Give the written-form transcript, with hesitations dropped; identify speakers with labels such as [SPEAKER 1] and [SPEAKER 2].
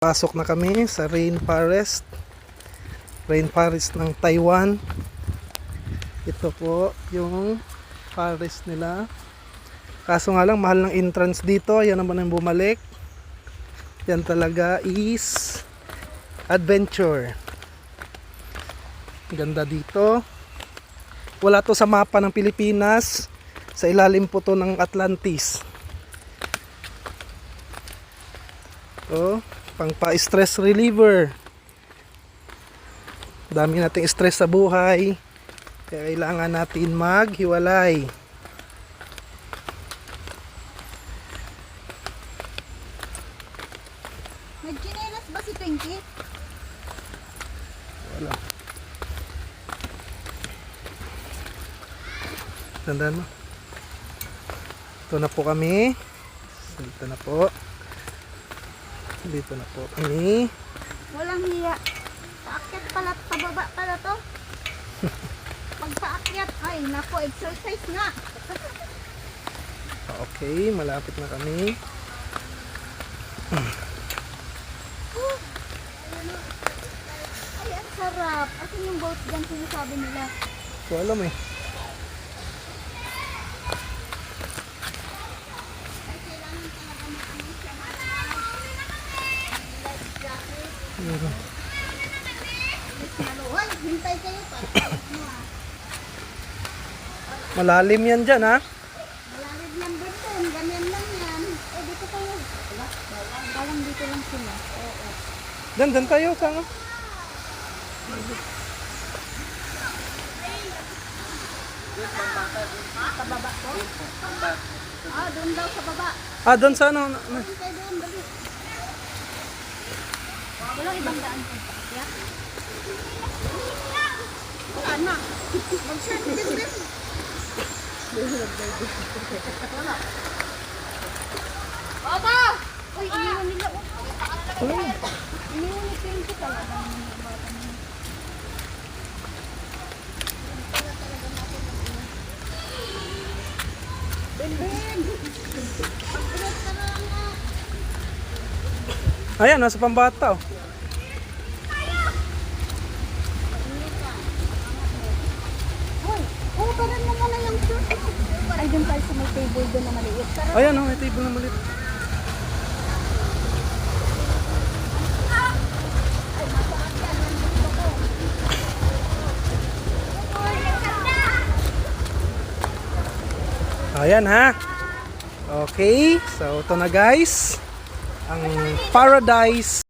[SPEAKER 1] Pasok na kami sa rainforest ng Taiwan. Ito po yung forest nila. Kaso nga lang mahal ng entrance dito. Yan naman ang bumalik. Yan talaga is adventure. Ganda dito. Wala to sa mapa ng Pilipinas. Sa ilalim po to ng Atlantis. Oh, pang pa-stress reliever. Dami nating stress sa buhay. Kaya kailangan natin maghiwalay.
[SPEAKER 2] Nag-chinelas ba si Pinky?
[SPEAKER 1] Wala. Tandaan mo. Ito na po kami. Dito na po. Dito na po kami.
[SPEAKER 2] Walang hiya. Paakyat pala, pababa pala to. Pag paakyat, ay nako, exercise nga.
[SPEAKER 1] Okay, malapit na kami.
[SPEAKER 2] Ay, ang sarap. Asan yung boat dyan sinasabi nila?
[SPEAKER 1] So alam eh.
[SPEAKER 2] Maluwan, hintay kayo pa.
[SPEAKER 1] Malalim yan dyan ha.
[SPEAKER 2] Malalim lang din doon, ganyan lang yan. Eh, dito kayo. Parang dito lang sila. Oo.
[SPEAKER 1] Dan tayo sa nga.
[SPEAKER 2] Sa baba ko? Ah, doon daw sa baba.
[SPEAKER 1] Ah, doon sa ano.
[SPEAKER 2] Hintay doon, dali. Walang ibang daan ko. Yeah? Ano? Mag-share din din. Wala. Papa! Uy, iniwan nila. Iniwan ni Pinky talaga. Ben! Pagpilit ka na lang.
[SPEAKER 1] Ayan, nasa Pambata oh.
[SPEAKER 2] Oh, parang naman na yung shirt. Ay, dun tayo sa may table doon na maliit. Tara.
[SPEAKER 1] Ayan oh, may table na maliit. Ayan ha. Okay, so ito na guys. Ang paradise